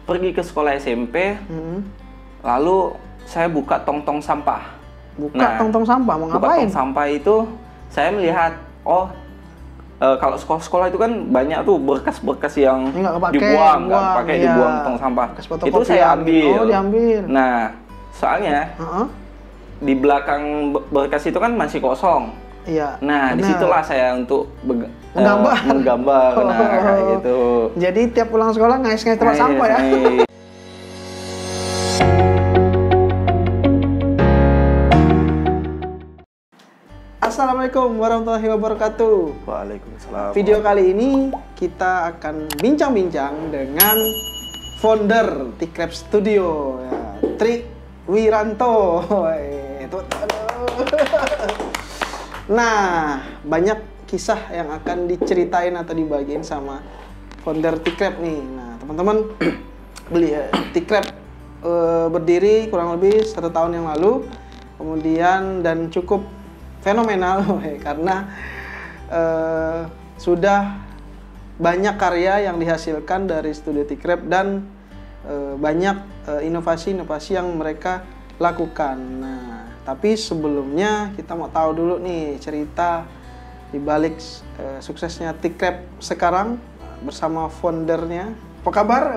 pergi ke sekolah SMP, lalu saya buka tong-tong sampah. Tong-tong sampah, mau ngapain? Buka tong sampah itu, saya melihat, kalau sekolah-sekolah itu kan banyak tuh berkas-berkas yang dibuang, dibuang tong sampah. Itu saya ambil. Oh, diambil. Nah, soalnya di belakang berkas itu kan masih kosong. Iya. Nah, disitulah saya untuk menggambar. Nah, kayak gitu. Jadi tiap pulang sekolah ngais-ngais tempat sampah ya. Assalamualaikum warahmatullahi wabarakatuh. Waalaikumsalam. Video kali ini kita akan bincang-bincang dengan founder T-Crab Studio, ya, Tri Wiranto. Nah, banyak kisah yang akan diceritain atau dibagiin sama founder T-Crab nih. Nah, teman-teman, T-Crab berdiri kurang lebih 1 tahun yang lalu, kemudian dan cukup fenomenal karena sudah banyak karya yang dihasilkan dari studio T-Crab dan banyak inovasi-inovasi yang mereka lakukan. Nah, tapi sebelumnya kita mau tahu dulu nih cerita di balik suksesnya T-Crab sekarang bersama foundernya. Apa kabar?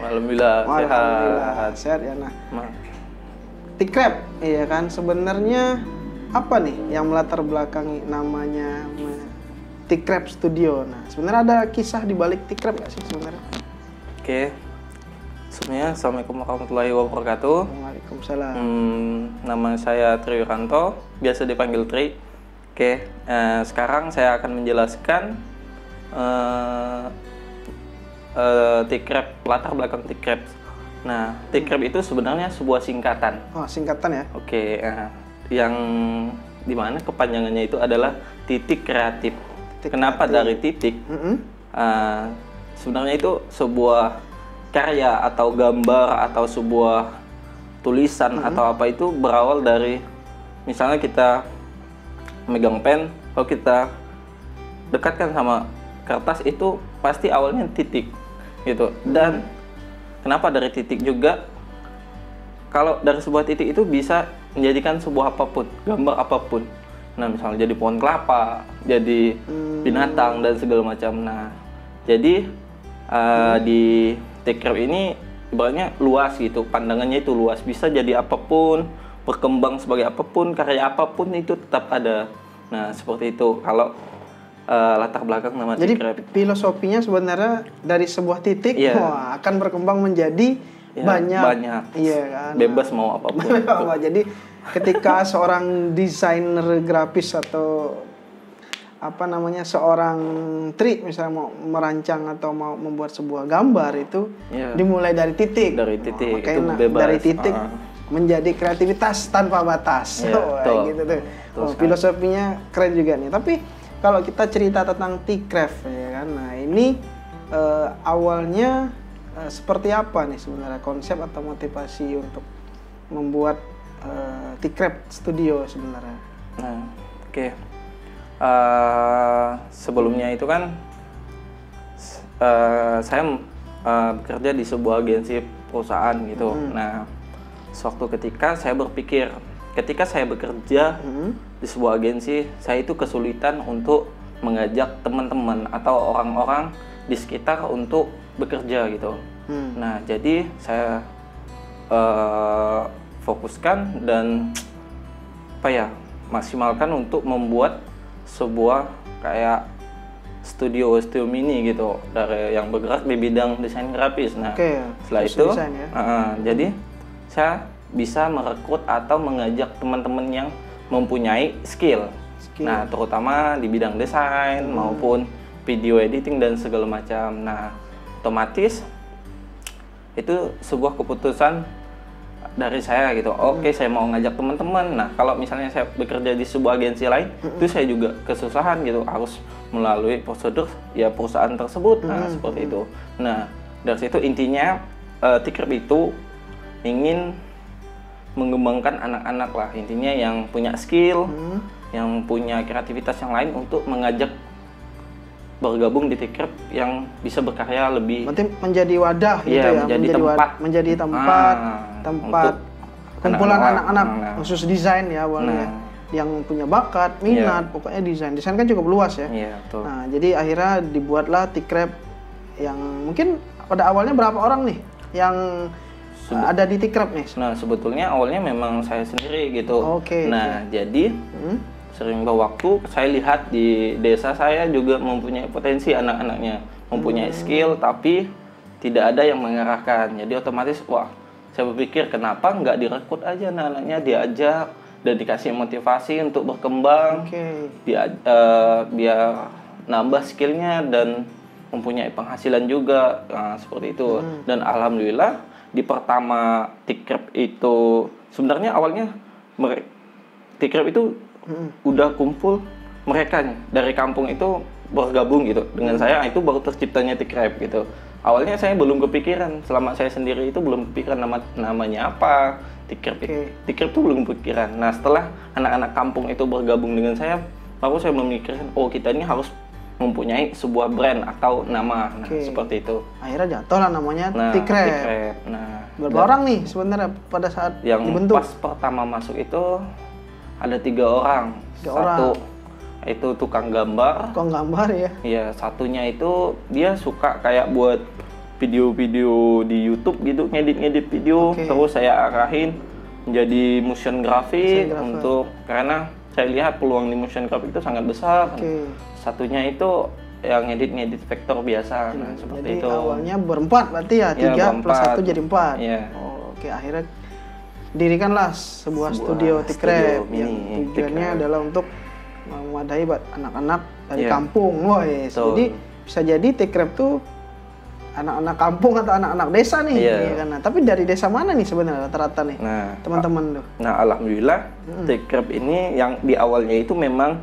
Alhamdulillah, sehat ya. Nah, T-Crab, iya kan, sebenarnya apa nih yang melatar belakangi namanya T-Crab Studio? Nah, sebenarnya ada kisah di balik T-Crab nggak sih sebenarnya? Oke. Sebenarnya Assalamualaikum warahmatullahi wabarakatuh. Waalaikumsalam. Nama saya Tri Wiranto, biasa dipanggil Tri. Oke, sekarang saya akan menjelaskan T-Crab, latar belakang T-Crab. Nah, T-Crab itu sebenarnya sebuah singkatan. Oh, singkatan ya? Oke, yang dimana kepanjangannya itu adalah titik kreatif. Kenapa dari titik? Sebenarnya itu sebuah karya atau gambar atau sebuah tulisan atau apa itu berawal dari, misalnya kita megang pen, kalau kita dekatkan sama kertas itu pasti awalnya titik gitu. Dan kenapa dari titik juga? Kalau dari sebuah titik itu bisa menjadikan sebuah apapun, gambar apapun. Nah, misalnya jadi pohon kelapa, jadi binatang dan segala macam. Nah, jadi di T-Crab ini ibaratnya luas gitu, pandangannya itu luas, bisa jadi apapun, berkembang sebagai apapun, karya apapun itu tetap ada. Nah, seperti itu kalau latar belakang nama T-Crab. Jadi filosofinya sebenarnya dari sebuah titik akan berkembang menjadi banyak. Iya kan. Bebas mau apapun. Jadi ketika seorang desainer grafis atau seorang Tri misalnya mau merancang atau mau membuat sebuah gambar itu dimulai dari titik. Dari titik itu bebas. Dari titik menjadi kreativitas tanpa batas. Gitu tuh. Filosofinya keren juga nih. Tapi kalau kita cerita tentang T-Crab ya kan. Nah, ini awalnya seperti apa nih sebenarnya konsep atau motivasi untuk membuat T-Crab Studio sebenarnya? Nah, oke. Sebelumnya itu kan saya bekerja di sebuah agensi perusahaan gitu. Nah, suatu ketika saya berpikir, ketika saya bekerja di sebuah agensi, saya itu kesulitan untuk mengajak teman-teman atau orang-orang di sekitar untuk bekerja gitu. Nah, jadi saya fokuskan dan maksimalkan untuk membuat sebuah kayak studio mini gitu dari yang bergerak di bidang desain grafis. Nah, setelah itu jadi saya bisa merekrut atau mengajak teman-teman yang mempunyai skill. Nah, terutama di bidang desain maupun video editing dan segala macam. Nah, otomatis itu sebuah keputusan dari saya gitu. Oke, saya mau ngajak teman-teman. Nah, kalau misalnya saya bekerja di sebuah agensi lain, itu saya juga kesusahan gitu, harus melalui prosedur ya perusahaan tersebut. Nah, seperti itu. Nah, dari situ intinya T-Crab itu ingin mengembangkan anak-anak lah, intinya yang punya skill, yang punya kreativitas yang lain untuk mengajak bergabung di Tikrep yang bisa berkarya lebih. Berarti menjadi wadah gitu ya, menjadi tempat kumpulan anak-anak khusus desain ya awalnya. Yang punya bakat, minat, pokoknya desain kan cukup luas ya. Betul. Nah, jadi akhirnya dibuatlah Tikrep yang mungkin pada awalnya berapa orang nih yang ada di Tikrep nih? Nah, sebetulnya awalnya memang saya sendiri gitu. Nah, jadi sering waktu saya lihat di desa saya juga mempunyai potensi anak-anaknya, mempunyai skill tapi tidak ada yang mengarahkan. Jadi otomatis saya berpikir kenapa nggak direkrut aja anak-anaknya, diajak dan dikasih motivasi untuk berkembang, biar nambah skillnya dan mempunyai penghasilan juga, seperti itu. Dan alhamdulillah di pertama Tikrep itu sebenarnya awalnya Tikrep itu udah kumpul mereka dari kampung itu bergabung gitu dengan saya, itu baru terciptanya Tikrep gitu. Awalnya saya belum kepikiran, selama saya sendiri itu belum kepikiran namanya apa Tikrep. Tikrep itu belum kepikiran. Nah, setelah anak-anak kampung itu bergabung dengan saya, baru saya memikirkan kita ini harus mempunyai sebuah brand atau nama. Nah, seperti itu. Akhirnya jatuhlah namanya Tikrep. Nah, berapa orang nih sebenarnya pada saat yang dibentuk? Pas pertama masuk itu ada 3 orang. Satu itu tukang gambar. Tukang gambar ya? Iya, satunya itu dia suka kayak buat video-video di YouTube gitu, ngedit video. Terus saya arahin menjadi motion graphic karena saya lihat peluang di motion graphic itu sangat besar. Satunya itu yang ngedit vektor biasa. Nah, seperti jadi itu. Awalnya berempat berarti ya, 3 plus 1 jadi 4. Akhirnya dirikanlah sebuah studio Tikrep yang tujuannya adalah untuk memadai anak-anak dari kampung. Jadi bisa jadi Tikrep tuh anak-anak kampung atau anak-anak desa nih. Nah, tapi dari desa mana nih sebenarnya rata-rata nih teman-teman tuh? Nah, alhamdulillah Tikrep ini yang di awalnya itu memang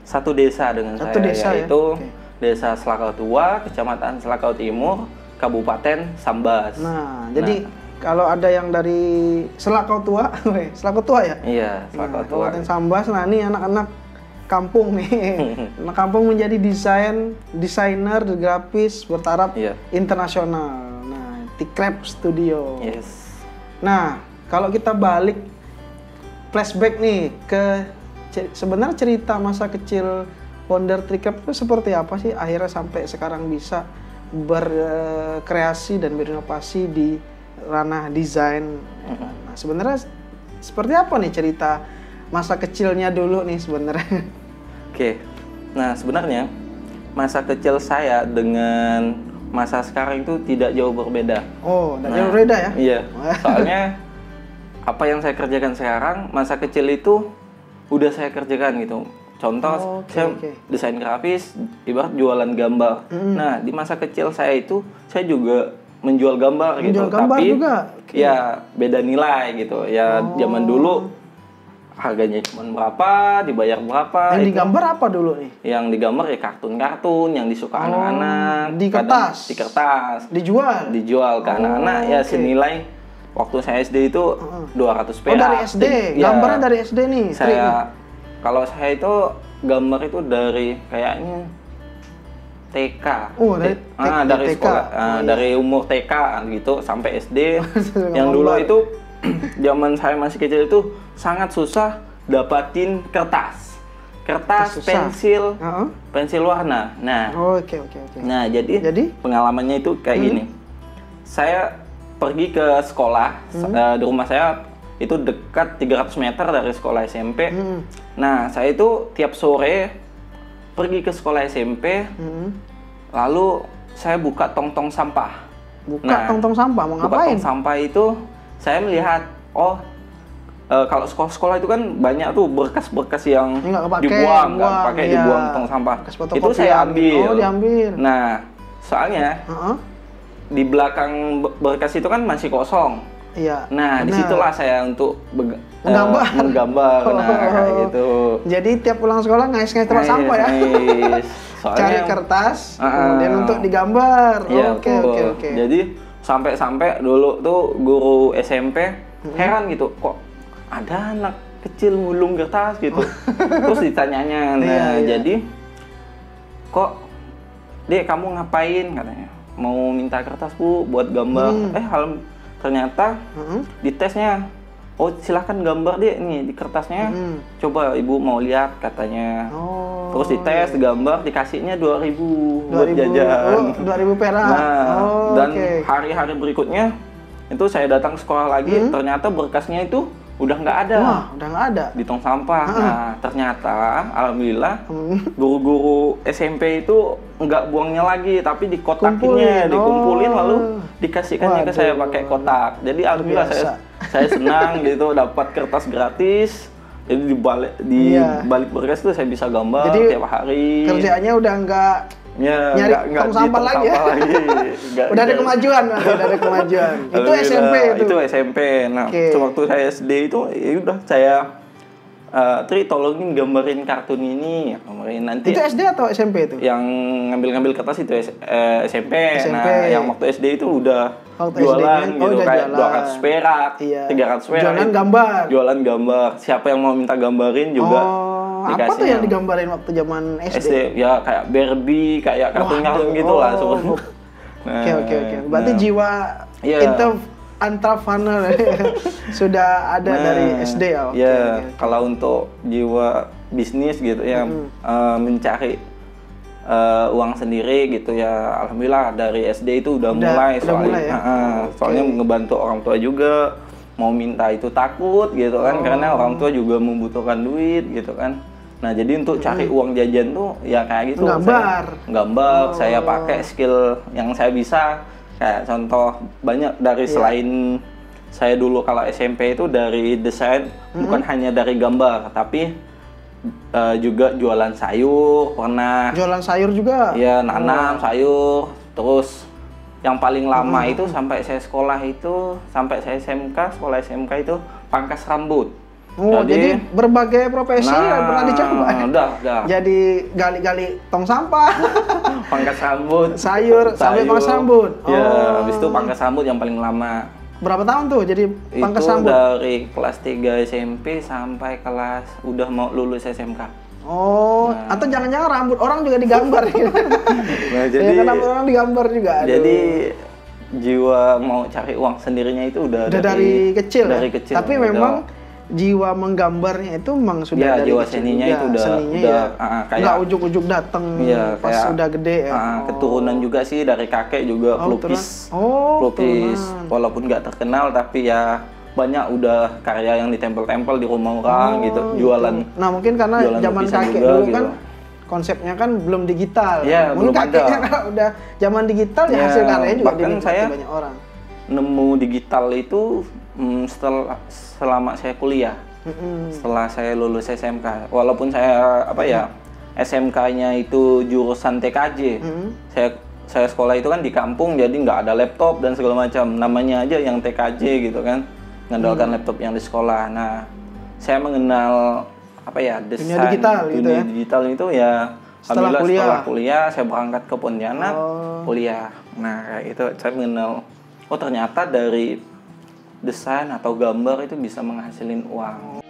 satu desa dengan saya, yaitu Desa Selakau Tua, Kecamatan Selakau Timur, Kabupaten Sambas. Nah, jadi kalau ada yang dari Selakau Tua, Selakau Tua ya? Iya, Selakau Tua. Kabupaten Sambas. Nah, ini anak-anak kampung nih. Anak kampung menjadi desainer grafis bertaraf internasional. Nah, Tikrep Studio. Nah, kalau kita balik flashback nih ke sebenarnya cerita masa kecil founder Tikrep itu seperti apa sih akhirnya sampai sekarang bisa berkreasi dan berinovasi di ranah desain. Nah, sebenarnya seperti apa nih cerita masa kecilnya dulu nih sebenarnya? Nah sebenarnya masa kecil saya dengan masa sekarang itu tidak jauh berbeda. Tidak jauh berbeda ya? Iya, soalnya apa yang saya kerjakan sekarang, masa kecil itu udah saya kerjakan gitu. Contoh, saya desain grafis, ibarat jualan gambar. Nah, di masa kecil saya itu, saya juga menjual gambar gitu. Gambar tapi juga? Ya beda nilai gitu. Ya zaman dulu harganya cuma berapa, dibayar berapa. Yang digambar apa dulu nih? Yang digambar ya kartun-kartun yang disuka anak-anak. Di kertas? Di kertas. Dijual ke anak-anak ya senilai. Waktu saya SD itu 200 perak. Dari SD? Gambarnya dari SD nih? Kalau saya itu gambar itu dari kayaknya TK. Dari TK. Sekolah. Dari umur TK gitu sampai SD. Yang dulu itu zaman saya masih kecil itu sangat susah dapatin kertas, pensil, pensil warna. Nah, nah jadi pengalamannya itu kayak gini. Saya pergi ke sekolah, di rumah saya itu dekat 300 meter dari sekolah SMP. Nah, saya itu tiap sore pergi ke sekolah SMP, lalu saya buka tong-tong sampah. Tong-tong sampah, mau ngapain? Buka tong sampah itu, saya melihat, kalau sekolah-sekolah itu kan banyak tuh berkas-berkas yang dibuang, dibuang tong sampah. Itu saya ambil. Diambil. Nah, soalnya di belakang berkas itu kan masih kosong. Nah, disitulah saya untuk menggambar. Nah, kayak gitu. Jadi tiap pulang sekolah ngais-ngais tempat sampah ya? Soalnya cari kertas, kemudian untuk digambar. Oke. Jadi sampai dulu tuh guru SMP heran gitu, kok ada anak kecil ngulung kertas gitu. Terus ditanyanya, jadi kok Dek, kamu ngapain katanya? Mau minta kertas Bu buat gambar. Ternyata di tesnya, oh silahkan gambar deh nih di kertasnya. Coba Ibu mau lihat katanya. Terus dites, gambar, dikasihnya 2.000 buat jajan. 2.000 perak. Nah, dan hari-hari berikutnya itu saya datang sekolah lagi, ternyata berkasnya itu udah nggak ada. Wah, udah nggak ada. Di tong sampah. Nah, ternyata alhamdulillah guru-guru SMP itu nggak buangnya lagi, tapi dikotakinnya, dikumpulin lalu dikasihkannya ke saya pakai kotak. Jadi alhamdulillah saya senang gitu dapat kertas gratis. Jadi di balik berkas itu saya bisa gambar. Jadi, tiap hari. Kerjaannya udah nggak nyari tong sampah lagi ya. Udah ada kemajuan, udah ada kemajuan. Itu SMP itu. Itu SMP. Nah, waktu saya SD itu ya udah saya Tri tolongin gambarin kartun ini, gambarin nanti. Itu SD atau SMP itu? Yang ngambil kertas itu SMP. Nah, yang waktu SD itu udah jualan gitu kayak 200 perak, 300 perak. Jualan gambar. Jualan gambar. Siapa yang mau minta gambarin juga dikasih. Apa tuh yang digambarin waktu zaman SD? Ya kayak Barbie, kayak kartun-kartun gitu lah. Oke. Berarti jiwa entrepreneur sudah ada dari SD ya? Kalau untuk jiwa bisnis gitu ya, mencari uang sendiri gitu ya, alhamdulillah dari SD itu udah mulai soalnya ngebantu orang tua juga, mau minta itu takut gitu kan, karena orang tua juga membutuhkan duit gitu kan. Nah jadi untuk cari uang jajan tuh ya kayak gitu, gambar saya pakai skill yang saya bisa. Kayak contoh banyak dari selain saya dulu kalau SMP itu dari desain, bukan hanya dari gambar, tapi juga jualan sayur pernah. Jualan sayur juga? Iya, nanam sayur. Terus yang paling lama itu sampai saya sekolah itu, sampai saya sekolah SMK itu pangkas rambut. Jadi berbagai profesi pernah dicoba. Udah. Jadi gali-gali tong sampah, pangkas rambut, sayur sampai pangkas rambut. Ya, habis itu pangkas rambut yang paling lama. Berapa tahun tuh jadi pangkas rambut? Itu dari kelas 3 SMP sampai kelas udah mau lulus SMK. Atau jangan-jangan rambut orang juga digambar gitu. Jadi kenapa orang digambar juga? Jadi jiwa mau cari uang sendirinya itu udah dari kecil. Dari kecil. Tapi memang jiwa menggambarnya itu memang sudah dari jiwa kecil. Seninya itu udah kayak nggak ujuk-ujuk datang pas udah gede ya. Keturunan juga sih dari kakek juga pelukis. Walaupun nggak terkenal tapi ya banyak udah karya yang ditempel-tempel di rumah orang gitu, jualan. Nah mungkin karena zaman kakek dulu gitu. Kan konsepnya kan belum digital. Mungkin kakeknya kalau udah zaman digital ya hasil karyanya juga dinikmati banyak orang. Nemu digital itu selama saya kuliah, setelah saya lulus SMK, walaupun saya SMK-nya itu jurusan TKJ, saya sekolah itu kan di kampung, jadi nggak ada laptop dan segala macam, namanya aja yang TKJ gitu kan, ngandalkan laptop yang di sekolah. Nah, saya mengenal desain dunia digital itu ya setelah kuliah saya berangkat ke Pontianak kuliah. Nah kayak itu saya mengenal, ternyata dari desain atau gambar itu bisa menghasilin uang.